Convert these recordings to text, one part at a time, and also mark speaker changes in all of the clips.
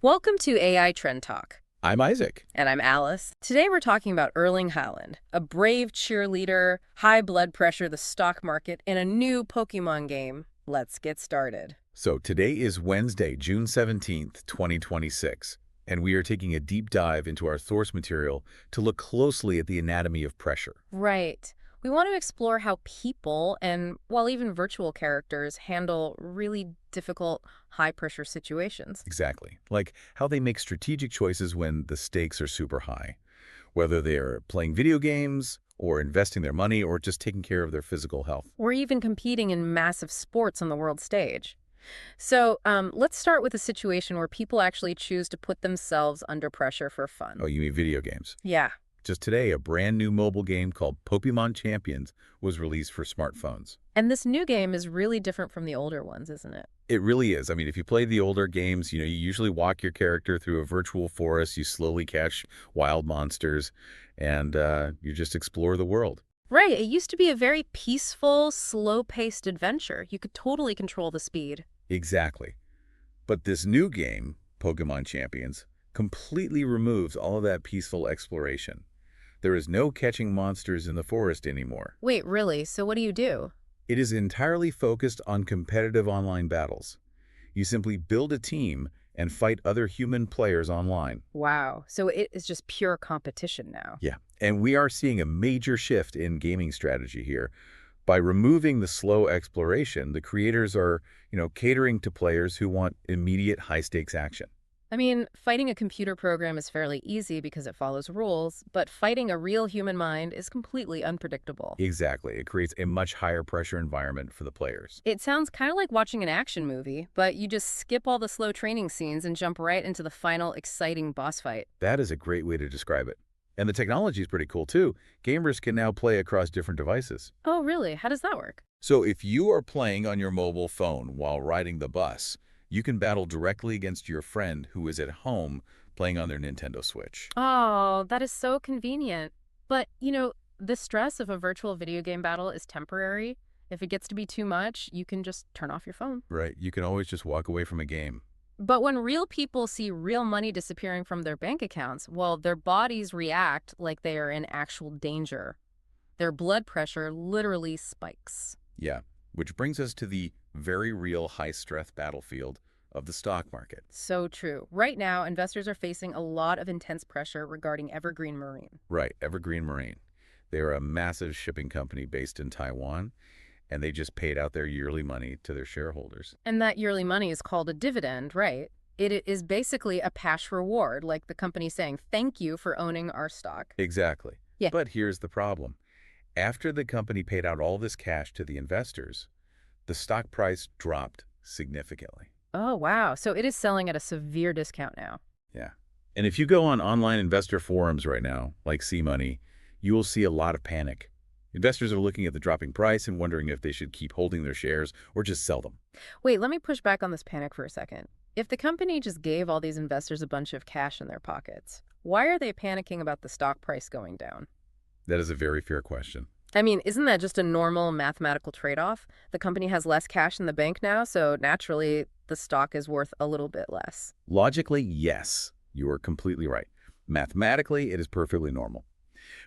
Speaker 1: Welcome to AI Trend Talk.
Speaker 2: I'm Isaac.
Speaker 1: And I'm Alice. Today we're talking about Erling Haaland, a brave cheerleader, high blood pressure, the stock market, and a new Pokémon game. Let's get started.
Speaker 2: So today is Wednesday, June 17th, 2026, and we are taking a deep dive into our source material to look closely at the anatomy of pressure.
Speaker 1: Right. We want to explore how people and, well, even virtual characters handle really difficult, high-pressure situations.
Speaker 2: Exactly. Like how they make strategic choices when the stakes are super high, whether they're playing video games or investing their money or just taking care of their physical health.
Speaker 1: Or even competing in massive sports on the world stage. So let's start with a situation where people actually choose to put themselves under pressure for fun.
Speaker 2: Oh, you mean video games?
Speaker 1: Yeah.
Speaker 2: Just today, a brand new mobile game called Pokémon Champions was released for smartphones.
Speaker 1: And this new game is really different from the older ones, isn't it?
Speaker 2: It really is. I mean, if you play the older games, you usually walk your character through a virtual forest, you slowly catch wild monsters, and you just explore the world.
Speaker 1: Right. It used to be a very peaceful, slow-paced adventure. You could totally control the speed.
Speaker 2: Exactly. But this new game, Pokémon Champions, completely removes all of that peaceful exploration. There is no catching monsters in the forest anymore.
Speaker 1: Wait, really? So what do you do?
Speaker 2: It is entirely focused on competitive online battles. You simply build a team and fight other human players online.
Speaker 1: Wow. So it is just pure competition now.
Speaker 2: Yeah, and we are seeing a major shift in gaming strategy here. By removing the slow exploration, the creators are, catering to players who want immediate high-stakes action.
Speaker 1: I mean, fighting a computer program is fairly easy because it follows rules, but fighting a real human mind is completely unpredictable.
Speaker 2: Exactly. It creates a much higher pressure environment for the players.
Speaker 1: It sounds kind of like watching an action movie, but you just skip all the slow training scenes and jump right into the final exciting boss fight.
Speaker 2: That is a great way to describe it. And the technology is pretty cool, too. Gamers can now play across different devices.
Speaker 1: Oh, really? How does that work?
Speaker 2: So if you are playing on your mobile phone while riding the bus, you can battle directly against your friend who is at home playing on their Nintendo Switch.
Speaker 1: Oh, that is so convenient. But, the stress of a virtual video game battle is temporary. If it gets to be too much, you can just turn off your phone.
Speaker 2: Right. You can always just walk away from a game.
Speaker 1: But when real people see real money disappearing from their bank accounts, well, their bodies react like they are in actual danger. Their blood pressure literally spikes.
Speaker 2: Yeah, which brings us to the very real high-stress battlefield of the stock market.
Speaker 1: So true. Right now, investors are facing a lot of intense pressure regarding Evergreen Marine.
Speaker 2: Right, Evergreen Marine. They are a massive shipping company based in Taiwan, and they just paid out their yearly money to their shareholders.
Speaker 1: And that yearly money is called a dividend, right? It is basically a cash reward, like the company saying, thank you for owning our stock.
Speaker 2: Exactly.
Speaker 1: Yeah.
Speaker 2: But here's the problem. After the company paid out all this cash to the investors, the stock price dropped significantly.
Speaker 1: Oh, wow. So it is selling at a severe discount now.
Speaker 2: Yeah. And if you go on online investor forums right now, like C-Money, you will see a lot of panic. Investors are looking at the dropping price and wondering if they should keep holding their shares or just sell them.
Speaker 1: Wait, let me push back on this panic for a second. If the company just gave all these investors a bunch of cash in their pockets, why are they panicking about the stock price going down?
Speaker 2: That is a very fair question.
Speaker 1: I mean, isn't that just a normal mathematical trade-off? The company has less cash in the bank now, so naturally the stock is worth a little bit less.
Speaker 2: Logically, yes, you are completely right. Mathematically, it is perfectly normal.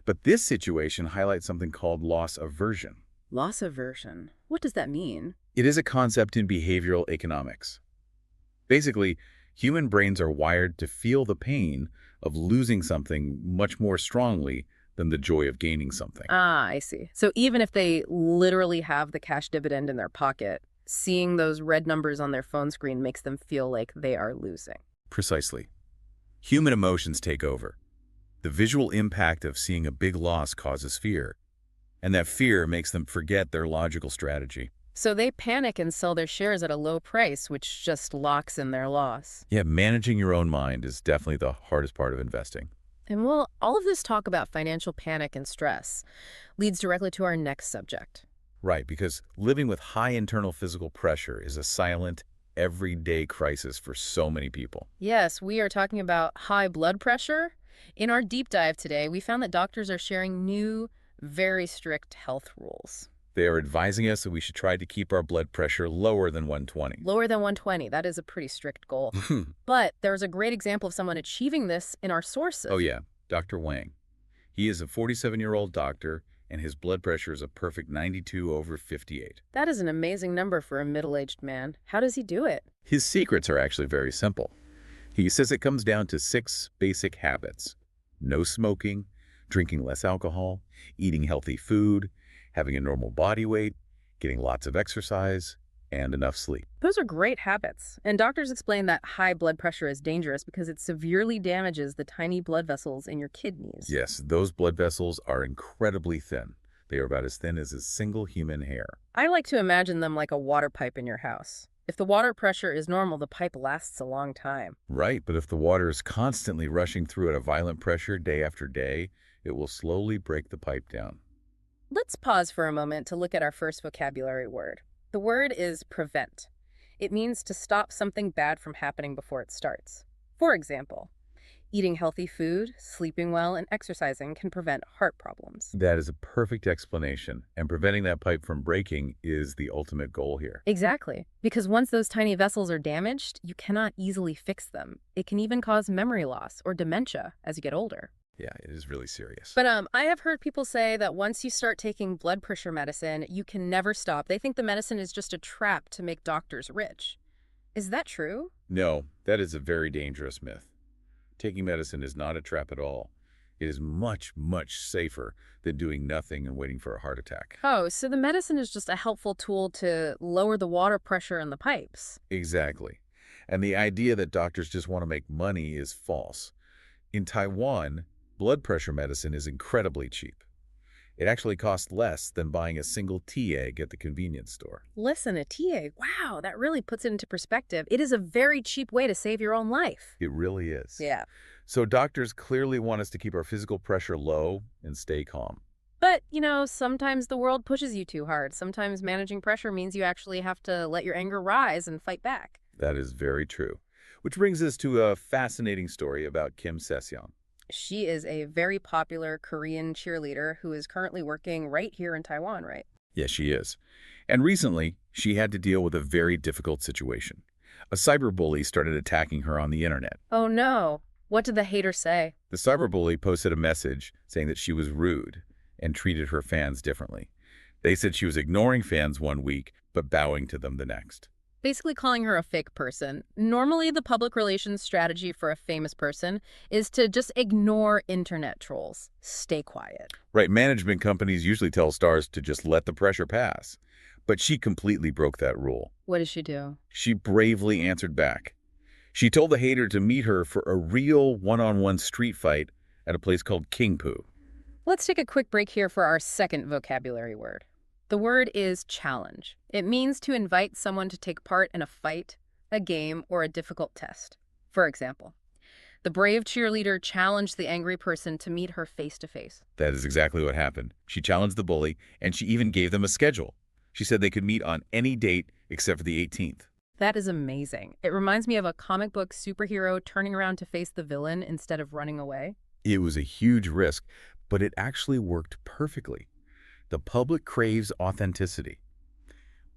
Speaker 2: But this situation highlights something called loss aversion.
Speaker 1: Loss aversion? What does that mean?
Speaker 2: It is a concept in behavioral economics. Basically, human brains are wired to feel the pain of losing something much more strongly than the joy of gaining something.
Speaker 1: Ah, I see. So even if they literally have the cash dividend in their pocket, seeing those red numbers on their phone screen makes them feel like they are losing.
Speaker 2: Precisely. Human emotions take over. The visual impact of seeing a big loss causes fear, and that fear makes them forget their logical strategy.
Speaker 1: So they panic and sell their shares at a low price, which just locks in their loss.
Speaker 2: Yeah, managing your own mind is definitely the hardest part of investing.
Speaker 1: And well, all of this talk about financial panic and stress leads directly to our next subject.
Speaker 2: Right, because living with high internal physical pressure is a silent, everyday crisis for so many people.
Speaker 1: Yes, we are talking about high blood pressure. In our deep dive today, we found that doctors are sharing new, very strict health rules.
Speaker 2: They are advising us that we should try to keep our blood pressure lower than 120.
Speaker 1: Lower than 120, that is a pretty strict goal. But there's a great example of someone achieving this in our sources.
Speaker 2: Oh yeah, Dr. Wang. He is a 47-year-old doctor, and his blood pressure is a perfect 92/58.
Speaker 1: That is an amazing number for a middle-aged man. How does he do it?
Speaker 2: His secrets are actually very simple. He says it comes down to 6 basic habits: no smoking, drinking less alcohol, eating healthy food, having a normal body weight, getting lots of exercise, and enough sleep.
Speaker 1: Those are great habits. And doctors explain that high blood pressure is dangerous because it severely damages the tiny blood vessels in your kidneys.
Speaker 2: Yes, those blood vessels are incredibly thin. They are about as thin as a single human hair.
Speaker 1: I like to imagine them like a water pipe in your house. If the water pressure is normal, the pipe lasts a long time.
Speaker 2: Right, but if the water is constantly rushing through at a violent pressure day after day, it will slowly break the pipe down.
Speaker 1: Let's pause for a moment to look at our first vocabulary word. The word is prevent. It means to stop something bad from happening before it starts. For example, eating healthy food, sleeping well, and exercising can prevent heart problems.
Speaker 2: That is a perfect explanation, and preventing that pipe from breaking is the ultimate goal here.
Speaker 1: Exactly, because once those tiny vessels are damaged, you cannot easily fix them. It can even cause memory loss or dementia as you get older.
Speaker 2: Yeah, it is really serious.
Speaker 1: But I have heard people say that once you start taking blood pressure medicine, you can never stop. They think the medicine is just a trap to make doctors rich. Is that true?
Speaker 2: No, that is a very dangerous myth. Taking medicine is not a trap at all. It is much, much safer than doing nothing and waiting for a heart attack.
Speaker 1: Oh, so the medicine is just a helpful tool to lower the water pressure in the pipes.
Speaker 2: Exactly. And the idea that doctors just want to make money is false. In Taiwan, blood pressure medicine is incredibly cheap. It actually costs less than buying a single tea egg at the convenience store.
Speaker 1: Listen, a tea egg, wow, that really puts it into perspective. It is a very cheap way to save your own life.
Speaker 2: It really is.
Speaker 1: Yeah.
Speaker 2: So doctors clearly want us to keep our physical pressure low and stay calm.
Speaker 1: But, sometimes the world pushes you too hard. Sometimes managing pressure means you actually have to let your anger rise and fight back.
Speaker 2: That is very true. Which brings us to a fascinating story about Kim Se-seong.
Speaker 1: She is a very popular Korean cheerleader who is currently working right here in Taiwan, right?
Speaker 2: Yes, she is. And recently, she had to deal with a very difficult situation. A cyberbully started attacking her on the internet.
Speaker 1: Oh no. What did the hater say?
Speaker 2: The cyberbully posted a message saying that she was rude and treated her fans differently. They said she was ignoring fans one week, but bowing to them the next.
Speaker 1: Basically calling her a fake person. Normally, the public relations strategy for a famous person is to just ignore internet trolls. Stay quiet.
Speaker 2: Right, management companies usually tell stars to just let the pressure pass. But she completely broke that rule.
Speaker 1: What did she do?
Speaker 2: She bravely answered back. She told the hater to meet her for a real one-on-one street fight at a place called Kingpu.
Speaker 1: Let's take a quick break here for our second vocabulary word. The word is challenge. It means to invite someone to take part in a fight, a game, or a difficult test. For example, the brave cheerleader challenged the angry person to meet her face-to-face.
Speaker 2: That is exactly what happened. She challenged the bully, and she even gave them a schedule. She said they could meet on any date except for the 18th.
Speaker 1: That is amazing. It reminds me of a comic book superhero turning around to face the villain instead of running away.
Speaker 2: It was a huge risk, but it actually worked perfectly. The public craves authenticity.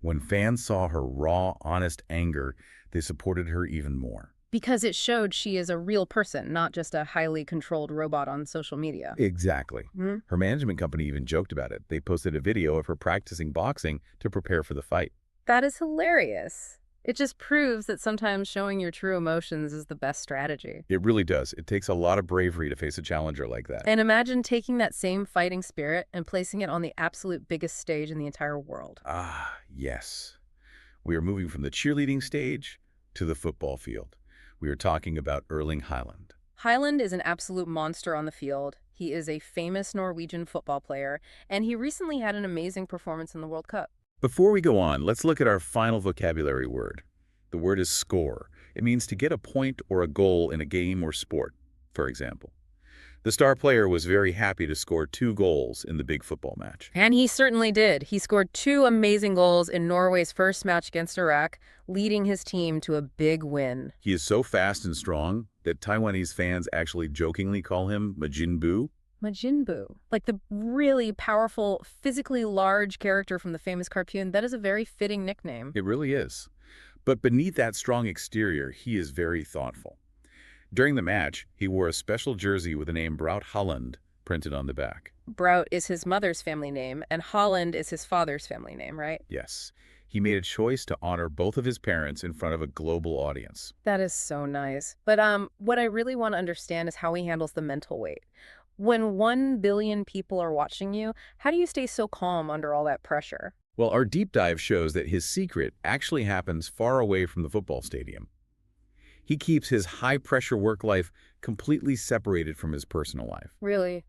Speaker 2: When fans saw her raw, honest anger, they supported her even more.
Speaker 1: Because it showed she is a real person, not just a highly controlled robot on social media.
Speaker 2: Exactly. Her management company even joked about it. They posted a video of her practicing boxing to prepare for the fight.
Speaker 1: That is hilarious. It just proves that sometimes showing your true emotions is the best strategy.
Speaker 2: It really does. It takes a lot of bravery to face a challenger like that.
Speaker 1: And imagine taking that same fighting spirit and placing it on the absolute biggest stage in the entire world.
Speaker 2: Ah, yes. We are moving from the cheerleading stage to the football field. We are talking about Erling Haaland.
Speaker 1: Haaland is an absolute monster on the field. He is a famous Norwegian football player, and he recently had an amazing performance in the World Cup.
Speaker 2: Before we go on, let's look at our final vocabulary word. The word is score. It means to get a point or a goal in a game or sport, for example. The star player was very happy to score 2 goals in the big football match.
Speaker 1: And he certainly did. He scored 2 amazing goals in Norway's first match against Iraq, leading his team to a big win.
Speaker 2: He is so fast and strong that Taiwanese fans actually jokingly call him Majin Buu.
Speaker 1: Majin Buu, like the really powerful, physically large character from the famous cartoon. That is a very fitting nickname.
Speaker 2: It really is. But beneath that strong exterior, he is very thoughtful. During the match, he wore a special jersey with the name Braut Haaland printed on the back.
Speaker 1: Braut is his mother's family name, and Holland is his father's family name, right?
Speaker 2: Yes, he made a choice to honor both of his parents in front of a global audience.
Speaker 1: That is so nice. But what I really want to understand is how he handles the mental weight. When 1 billion people are watching you, how do you stay so calm under all that pressure?
Speaker 2: Well, our deep dive shows that his secret actually happens far away from the football stadium. He keeps his high-pressure work life completely separated from his personal life.
Speaker 1: Really?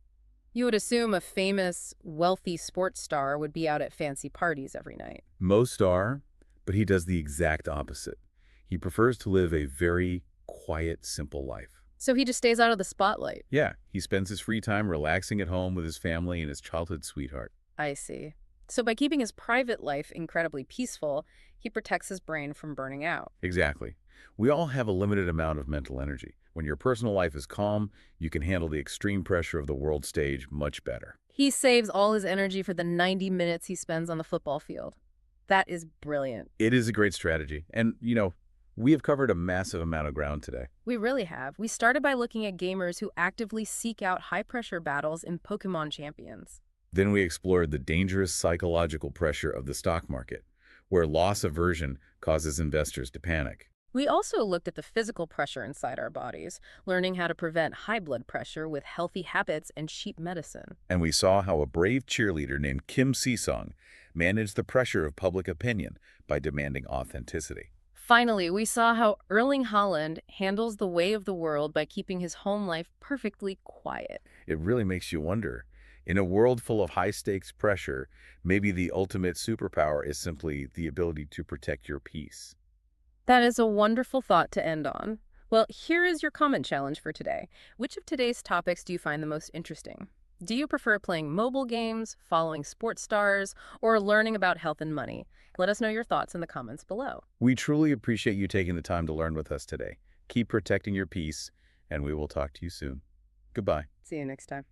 Speaker 1: You would assume a famous, wealthy sports star would be out at fancy parties every night.
Speaker 2: Most are, but he does the exact opposite. He prefers to live a very quiet, simple life.
Speaker 1: So he just stays out of the spotlight.
Speaker 2: Yeah, he spends his free time relaxing at home with his family and his childhood sweetheart.
Speaker 1: I see. So by keeping his private life incredibly peaceful, he protects his brain from burning out.
Speaker 2: Exactly. We all have a limited amount of mental energy. When your personal life is calm, you can handle the extreme pressure of the world stage much better.
Speaker 1: He saves all his energy for the 90 minutes he spends on the football field. That is brilliant.
Speaker 2: It is a great strategy. And, we have covered a massive amount of ground today.
Speaker 1: We really have. We started by looking at gamers who actively seek out high-pressure battles in Pokémon Champions.
Speaker 2: Then we explored the dangerous psychological pressure of the stock market, where loss aversion causes investors to panic.
Speaker 1: We also looked at the physical pressure inside our bodies, learning how to prevent high blood pressure with healthy habits and cheap medicine.
Speaker 2: And we saw how a brave cheerleader named Kim Se-seong managed the pressure of public opinion by demanding authenticity.
Speaker 1: Finally, we saw how Erling Haaland handles the way of the world by keeping his home life perfectly quiet.
Speaker 2: It really makes you wonder, in a world full of high-stakes pressure, maybe the ultimate superpower is simply the ability to protect your peace.
Speaker 1: That is a wonderful thought to end on. Well, here is your comment challenge for today. Which of today's topics do you find the most interesting? Do you prefer playing mobile games, following sports stars, or learning about health and money? Let us know your thoughts in the comments below.
Speaker 2: We truly appreciate you taking the time to learn with us today. Keep protecting your peace, and we will talk to you soon. Goodbye.
Speaker 1: See you next time.